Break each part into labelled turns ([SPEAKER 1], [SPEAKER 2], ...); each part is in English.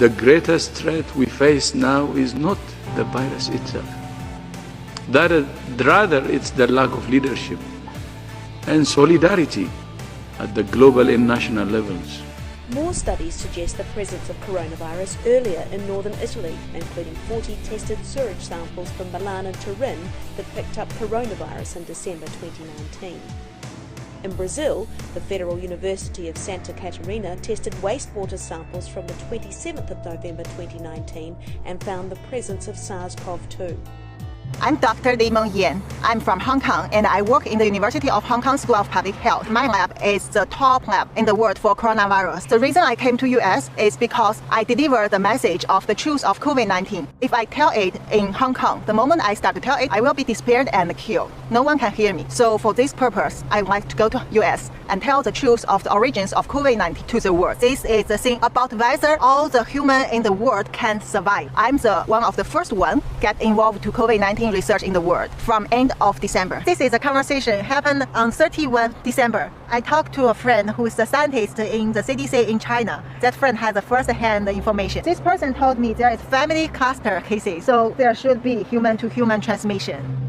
[SPEAKER 1] the greatest threat we face now is not the virus itself. Rather, it's the lack of leadership and solidarity at the global and national levels.
[SPEAKER 2] More studies suggest the presence of coronavirus earlier in northern Italy, including 40 tested sewage samples from Milan and Turin that picked up coronavirus in December 2019. In Brazil, the Federal University of Santa Catarina tested wastewater samples from the 27th of November 2019 and found the presence of SARS-CoV-2.
[SPEAKER 3] I'm Dr. Li Mengyan. I'm from Hong Kong and I work in the University of Hong Kong School of Public Health. My lab is the top lab in the world for coronavirus. The reason I came to US is because I deliver the message of the truth of COVID-19. If I tell it in Hong Kong, the moment I start to tell it, I will be disappeared and killed. No one can hear me. So for this purpose, I would like to go to US and tell the truth of the origins of COVID-19 to the world. This is the thing about whether all the human in the world can survive. I'm one of the first one get involved to COVID-19 research in the world from end of December. This is a conversation happened on 31 December. I talked to a friend who is a scientist in the CDC in China. That friend has a first-hand information. This person told me there is family cluster cases, so there should be human-to-human transmission.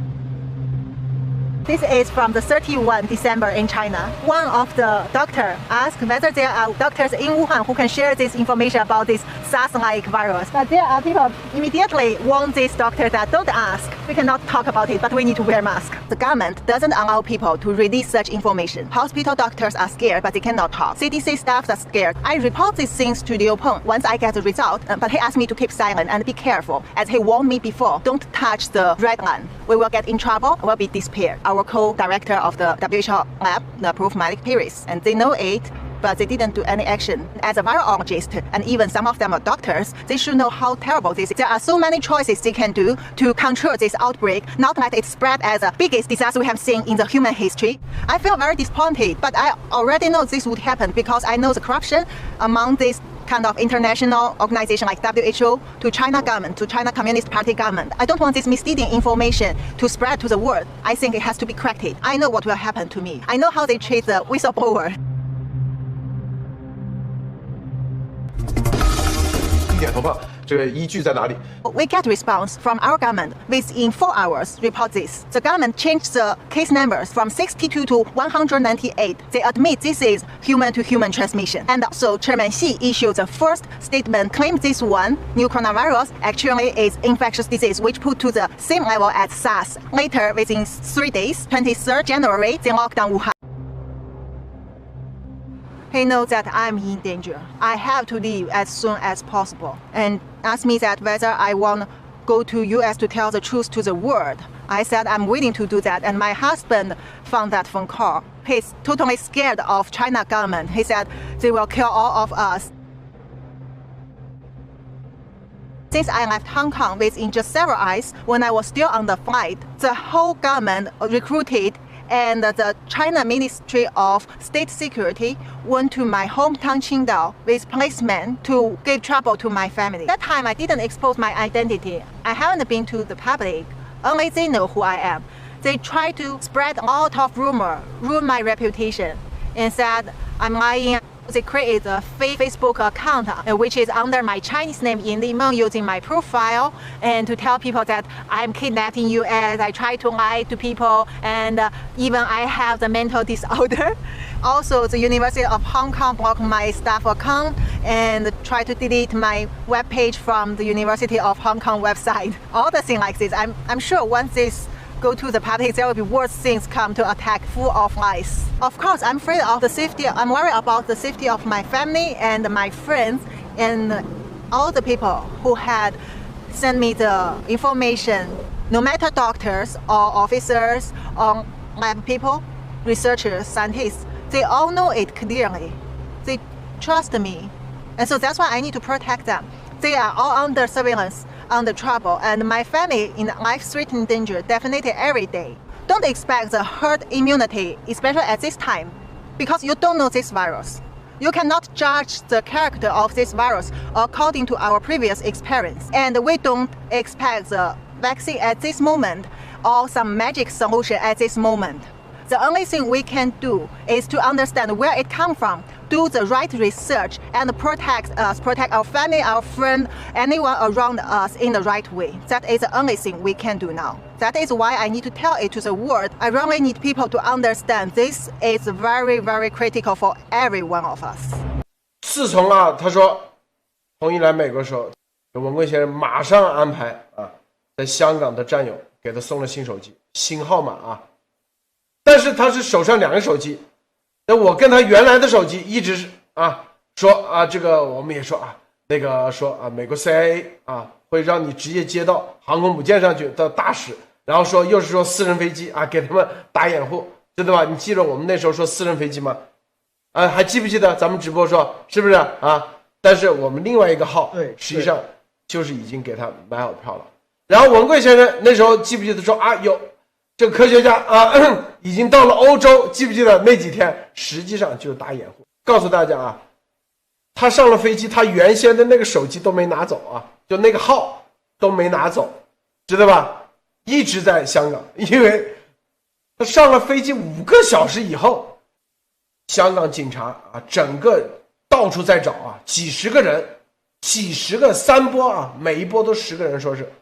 [SPEAKER 3] This is from the 31 December in China. One of the doctors asked whether there are doctors in Wuhan who can share this information about this SARS-like virus. But there are people immediately warn this doctor that don't ask. We cannot talk about it, but we need to wear masks. The government doesn't allow people to release such information. Hospital doctors are scared, but they cannot talk. CDC staff are scared. I report these things to Liu Peng once I get the result, but he asked me to keep silent and be careful. As he warned me before, don't touch the red line. We will get in trouble, we'll be disappeared. Our co-director of the WHO lab approved Malik Piris, and they know it, but they didn't do any action. As a virologist, and even some of them are doctors, they should know how terrible this is. There are so many choices they can do to control this outbreak, not let it spread as the biggest disaster we have seen in the human history. I feel very disappointed, but I already know this would happen because I know the corruption among this kind of international organization like WHO, to China government, to China Communist Party government. I don't want this misleading information to spread to the world. I think it has to be corrected. I know what will happen to me. I know how they treat the whistleblower.
[SPEAKER 4] 地点投放这个依据在哪里
[SPEAKER 3] We get response from our government within 4 hours. Report this. The government changed the case numbers from 62 to 198. They admit this is human-to-human transmission. And so Chairman Xi issued the first statement, claimed this one new coronavirus actually is infectious disease, which put to the same level as SARS. Later, within 3 days, 23rd January, they locked down Wuhan. He knows that I'm in danger. I have to leave as soon as possible, and asked me that whether I want to go to US to tell the truth to the world. I said I'm willing to do that, and my husband found that phone call. He's totally scared of China government. He said they will kill all of us. Since I left Hong Kong within just several hours, when I was still on the flight, the whole government recruited and the China Ministry of State Security went to my hometown Qingdao with policemen to give trouble to my family. That time I didn't expose my identity. I haven't been to the public. Only they know who I am. They try to spread a lot of rumor, ruin my reputation, and said I'm lying. They created a fake Facebook account, which is under my Chinese name Yin Limeng, using my profile, and to tell people that I'm kidnapped in US. I try to lie to people, and even I have the mental disorder. Also, the University of Hong Kong blocked my staff account and try to delete my webpage from the University of Hong Kong website. All the things like this. I'm sure once this go to the public, there will be worse things come to attack, full of lies. Of course, I'm afraid of the safety. I'm worried about the safety of my family and my friends and all the people who had sent me the information. No matter doctors or officers or lab people, researchers, scientists, they all know it clearly. They trust me. And so that's why I need to protect them. They are all under surveillance, under trouble, and my family in life-threatening danger definitely every day. Don't expect the herd immunity, especially at this time, because you don't know this virus. You cannot judge the character of this virus according to our previous experience. And we don't expect the vaccine at this moment or some magic solution at this moment. The only thing we can do is to understand where it comes from, do the right research, and protect us, protect our family, our friend, anyone around us in the right way. That is the only thing we can do now. That is why I need to tell it to the world. I really need people to understand this is very, very critical for every one of us.
[SPEAKER 5] 自从他说同意来美国的时候，文贵先生马上安排在香港的战友给他送了新手机、新号码但是他是手上2个手机，那我跟他原来的手机一直是说这个我们也说那个说美国 CIA 会让你直接接到航空母舰上去的大使，然后说又是说私人飞机给他们打掩护，知道吧？你记得我们那时候说私人飞机吗？还记不记得咱们直播说是不是但是我们另外一个号实际上就是已经给他买好票了。然后文贵先生那时候记不记得说有这个科学家已经到了欧洲，记不记得那几天实际上就是打掩护。告诉大家他上了飞机，他原先的那个手机都没拿走就那个号都没拿走，知道吧？一直在香港，因为他上了飞机5个小时以后，香港警察整个到处在找几十个人，几十个3波每一波都10个人，说是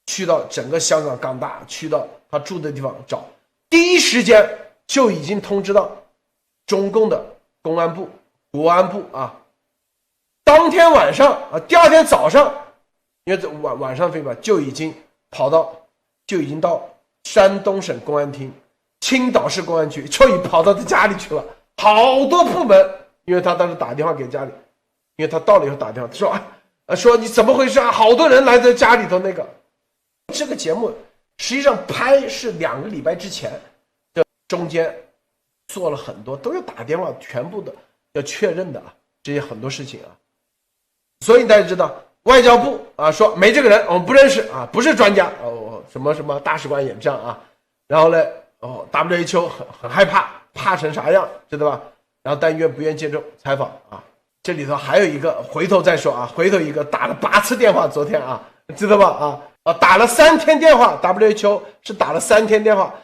[SPEAKER 5] 去到整个香港港大，去到他住的地方找，第一时间就已经通知到中共的公安部、国安部当天晚上第二天早上，因为晚上飞吧，就已经到山东省公安厅、青岛市公安局，就已跑到他家里去了，好多部门。因为他当时打电话给家里，因为他到了以后打电话说你怎么回事好多人来在家里头那个。这个节目实际上拍是2个礼拜之前，这中间做了很多都要打电话，全部的要确认的这些很多事情所以大家知道外交部说没这个人，我们不认识不是专家什么什么大使馆也这样然后呢WHO 很害怕成啥样，知道吧？然后但愿不愿接受采访这里头还有一个回头再说回头一个打了8次电话，昨天知道吧打了3天电话 ，WHO 是打了3天电话，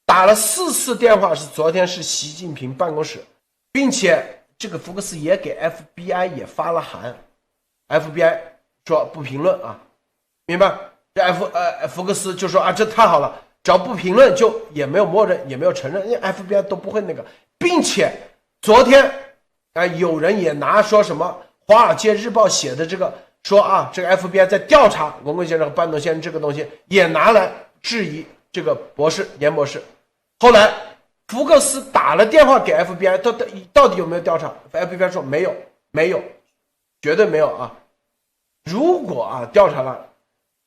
[SPEAKER 5] 打了4次电话是昨天是习近平办公室，并且这个福克斯也给 FBI 也发了函，FBI 说不评论明白？这福克斯就说这太好了，只要不评论就也没有默认也没有承认，因为 FBI 都不会那个，并且昨天有人也拿说什么《华尔街日报》写的这个说这个 FBI 在调查文贵先生和班农先生这个东西，也拿来质疑这个严博士。后来福克斯打了电话给 FBI， 到底有没有调查 ？FBI 说没有，绝对没有如果调查了，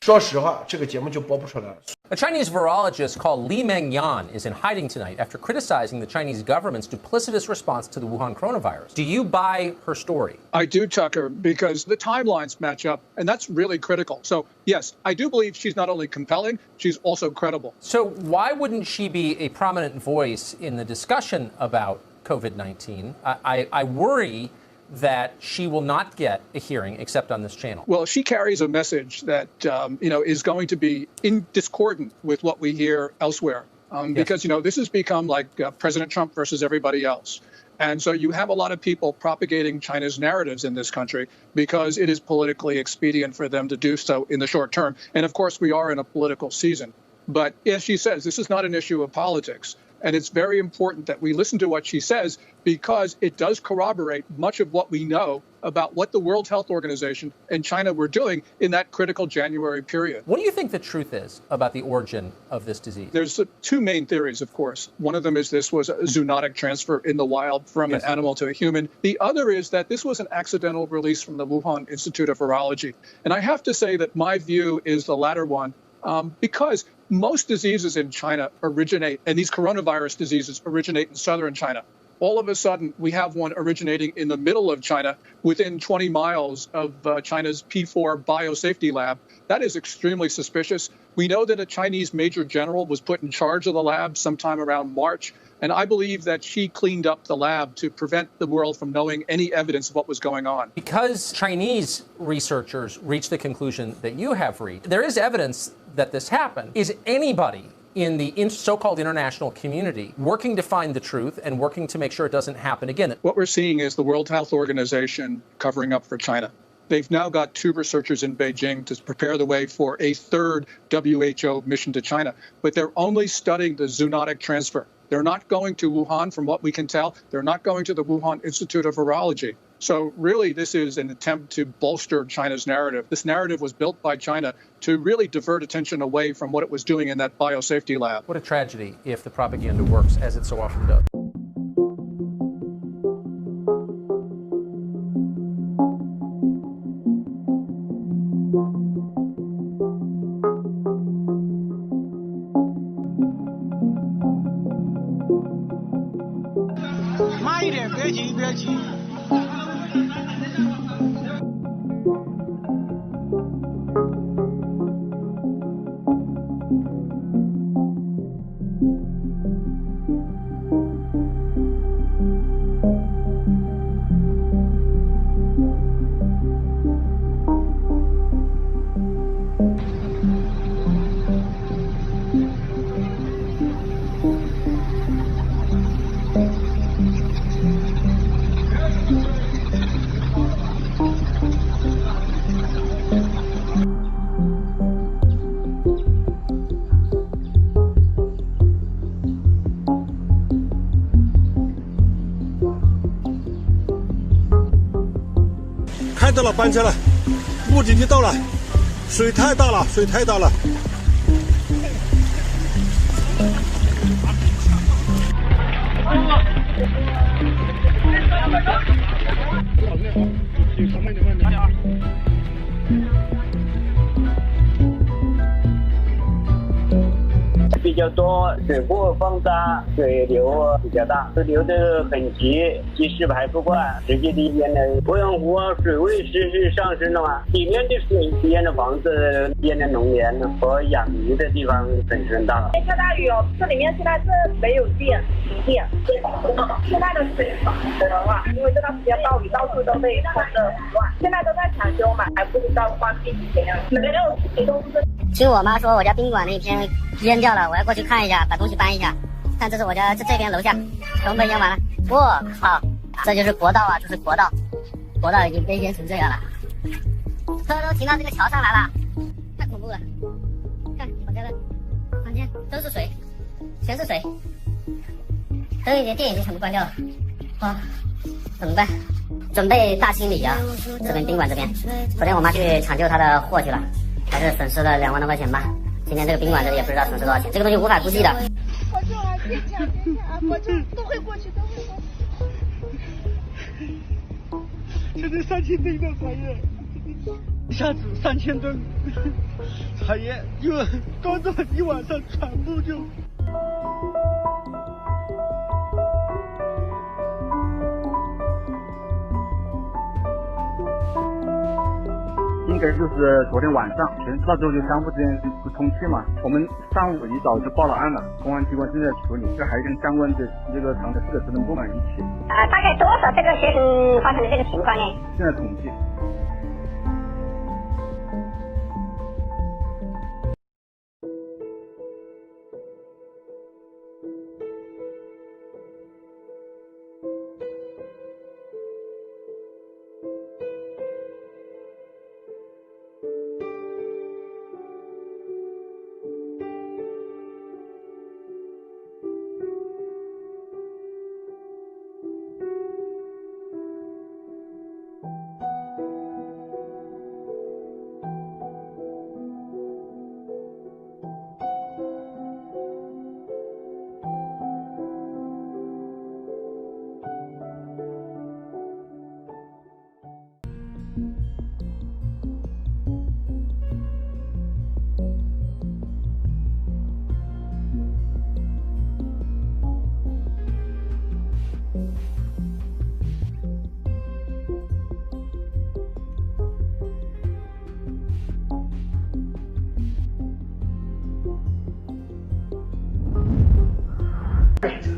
[SPEAKER 5] 说实话，这个节目就播不出来了。
[SPEAKER 6] A Chinese virologist called Li Mengyan is in hiding tonight after criticizing the Chinese government's duplicitous response to the Wuhan coronavirus. Do you buy her story?
[SPEAKER 7] I do, Tucker, because the timelines match up, and that's really critical. So, yes, I do believe she's not only compelling, she's also credible.
[SPEAKER 6] So why wouldn't she be a prominent voice in the discussion about COVID-19? I worry that she will not get a hearing except on this channel.
[SPEAKER 7] Well, she carries a message that, is going to be in discordant with what we hear elsewhere. Because, this has become like President Trump versus everybody else. And so you have a lot of people propagating China's narratives in this country because it is politically expedient for them to do so in the short term. And of course, we are in a political season. But as she says, this is not an issue of politics. And it's very important that we listen to what she says because it does corroborate much of what we know about what the World Health Organization and China were doing in that critical January period.
[SPEAKER 6] What do you think the truth is about the origin of this disease?
[SPEAKER 7] There's 2 main theories, of course. One of them is this was a zoonotic transfer in the wild from an animal to a human. The other is that this was an accidental release from the Wuhan Institute of Virology. And I have to say that my view is the latter one. Because most diseases in China originate, and these coronavirus diseases originate in southern China. All of a sudden, we have one originating in the middle of China within 20 miles of China's P4 biosafety lab. That is extremely suspicious. We know that a Chinese major general was put in charge of the lab sometime around March. And I believe that she cleaned up the lab to prevent the world from knowing any evidence of what was going on.
[SPEAKER 6] Because Chinese researchers reached the conclusion that you have reached, there is evidence that this happened. Is anybody in the so-called international community working to find the truth and working to make sure it doesn't happen again.
[SPEAKER 7] What we're seeing is the World Health Organization covering up for China. They've now got 2 researchers in Beijing to prepare the way for a 3rd WHO mission to China, but they're only studying the zoonotic transfer. They're not going to Wuhan, from what we can tell. They're not going to the Wuhan Institute of Virology. So really, this is an attempt to bolster China's narrative. This narrative was built by China to really divert attention away from what it was doing in that biosafety lab.
[SPEAKER 6] What a tragedy if the propaganda works, as it so often does.
[SPEAKER 8] 看到了班车了，目的地到了，水太大了，水太大了。
[SPEAKER 9] 比较多，水库放大，水流比较大，水流的很急，及时排不惯，直接地面的鄱阳湖水位是上升了嘛，里面的水淹的房子、淹的农田和养鱼的地方损失很大。
[SPEAKER 10] 下大雨哦，这里面现在是没有电，停电。现在的水的话，因为这段时间暴雨，到处都被冲得很乱，现在都在抢修嘛，还不知道关闭几天。没有启动是。
[SPEAKER 11] 听我妈说，我家宾馆那天淹掉了，我要过去看一下，把东西搬一下。看，这是我家这边楼下，全被淹完了。我靠，这就是国道啊，这是国道，国道已经被淹成这样了，车都停到这个桥上来了，太恐怖了。看我家的房间都是水，全是水，灯已经电已经全部关掉了，哇，怎么办？准备大清理啊，这边宾馆这边。昨天我妈去抢救她的货去了。还是损失了2万多块钱吧。今天这个宾馆这里也不知道损失多少钱，这个东西无法估计的。
[SPEAKER 10] 我就啊，别抢，我就都会过去，都会过去。
[SPEAKER 8] 现在3000吨的茶叶，一下子3000吨茶叶，就刚这么一晚上全部就。
[SPEAKER 12] 应该就是昨天晚上，全知道之后就相互之间不通气嘛。我们上午一早就报了案了，公安机关正在处理，这还跟相关的这个长治市的职能部门一起。
[SPEAKER 11] 大概多少这个学生发生的这个情况呢？
[SPEAKER 12] 现在统计。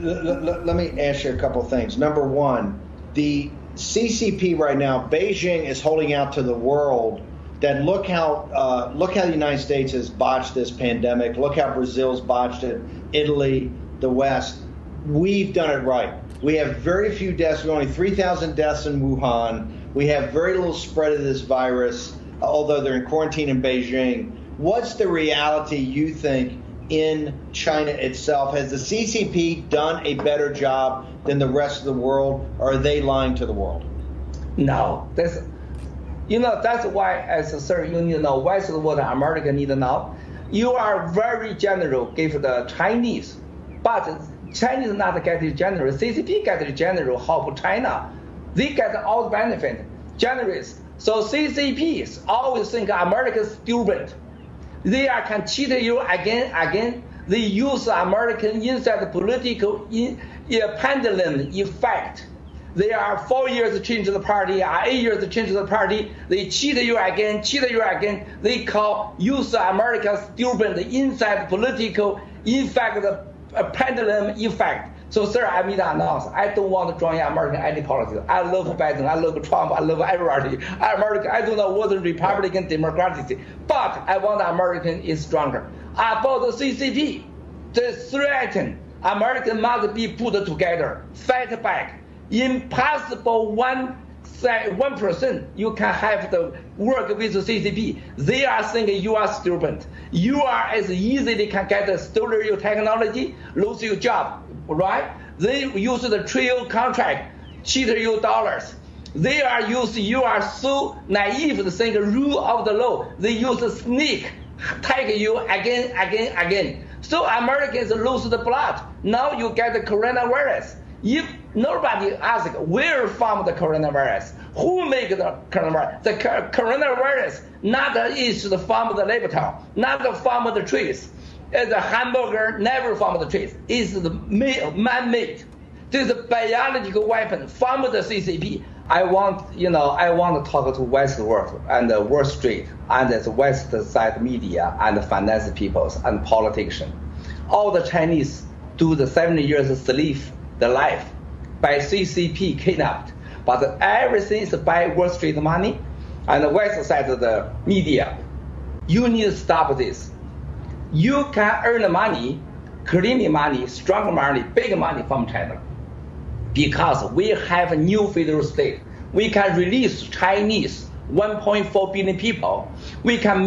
[SPEAKER 13] Let me ask you a couple of things. Number one, the CCP right now, Beijing is holding out to the world that look how the United States has botched this pandemic. Look how Brazil's botched it. Italy, the West. We've done it right. We have very few deaths. We have only 3,000 deaths in Wuhan. We have very little spread of this virus, although they're in quarantine in Beijing. What's the reality, you think, in China itself? Has the CCP done a better job than the rest of the world, or are they lying to the world?
[SPEAKER 14] No, that's why, as Sir, you need to know, West of the world, America need to know. You are very general, give the Chinese, but Chinese not get it general. CCP get it general. Help China, they get all the benefit, generous. So CCPs always think America's stupid. They can cheat you again. They use American inside the political pendulum effect. They are 4 years to change the party, 8 years to change the party. They cheat you again. They use America's stupid inside political effect, the pendulum effect. So, sir, I made an announcement. I don't want to join American any politics. I love Biden. I love Trump. I love everybody. America. I don't know what the Republican, Democratic, but I want American is stronger. About the CCP, the threaten American must be put together, fight back. Impossible 1% you can have the work with the CCP. They are thinking you are stupid. You are as easily can get stolen your technology, lose your job, right? They use the trail contract, cheat you dollars. They are you are so naive to think rule of the law. They use a sneak, take you again. So Americans lose the blood. Now you get the coronavirus. If nobody asks where from the coronavirus, who make the coronavirus? The coronavirus not is from the laboratory, not from the trees. The hamburger never from the trees. It's the man-made. This is a biological weapon from the CCP. I want to talk to West world and Wall Street and the West side media and the finance peoples and politicians. All the Chinese do the 70 years slave the life by CCP kidnapped, but everything is by Wall Street money and the West side of the media. You need to stop this. You can earn money, clean money, strong money, big money from China. Because we have a new federal state. We can release Chinese 1.4 billion people. We can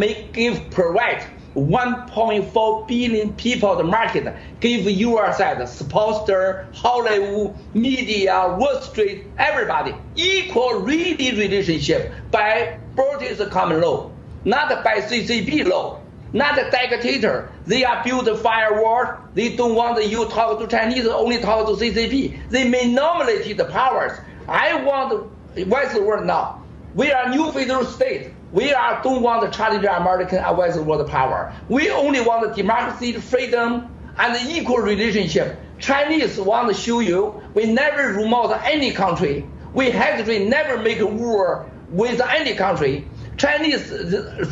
[SPEAKER 14] provide 1.4 billion people the market, give your side, sponsor, Hollywood, media, Wall Street, everybody, equal relationship by British common law, not by CCP law, not a dictator. They are build a firewall. They don't want you talk to Chinese, only talk to CCP. They may nominate the powers. I want the West world now. We are new federal state. We don't want to challenge American and West world power. We only want the democracy, freedom, and the equal relationship. Chinese want to show you we never remote any country. We actually never make a war with any country. Chinese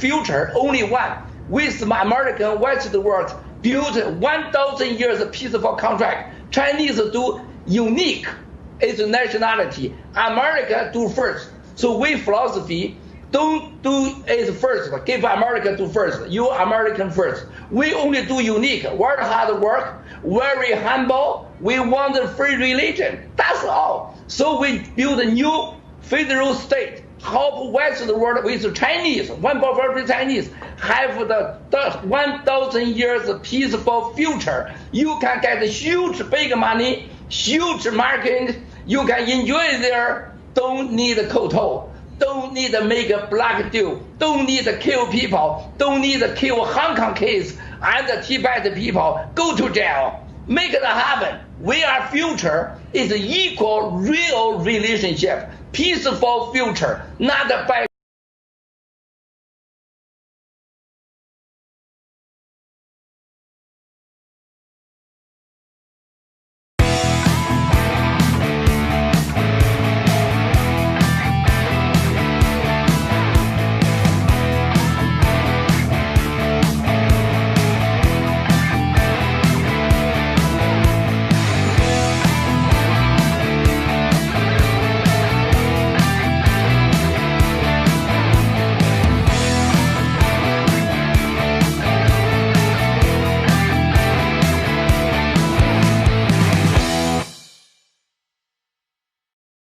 [SPEAKER 14] future only one. With American West world built 1,000 years of peaceful contract. Chinese do unique its nationality. America do first. So we philosophy don't do it first. Give America do first. You American first. We only do unique. Very hard work. Very humble. We want a free religion. That's all. So we build a new federal state. Help West the world with the Chinese. 1.4 Chinese have the 1,000 years of peaceful future. You can get huge big money, huge market. You can enjoy there. Don't need a koto. Don't need to make a black deal. Don't need to kill people. Don't need to kill Hong Kong kids and the Tibet people. Go to jail. Make it happen. We are future is equal real relationship. Peaceful future, not by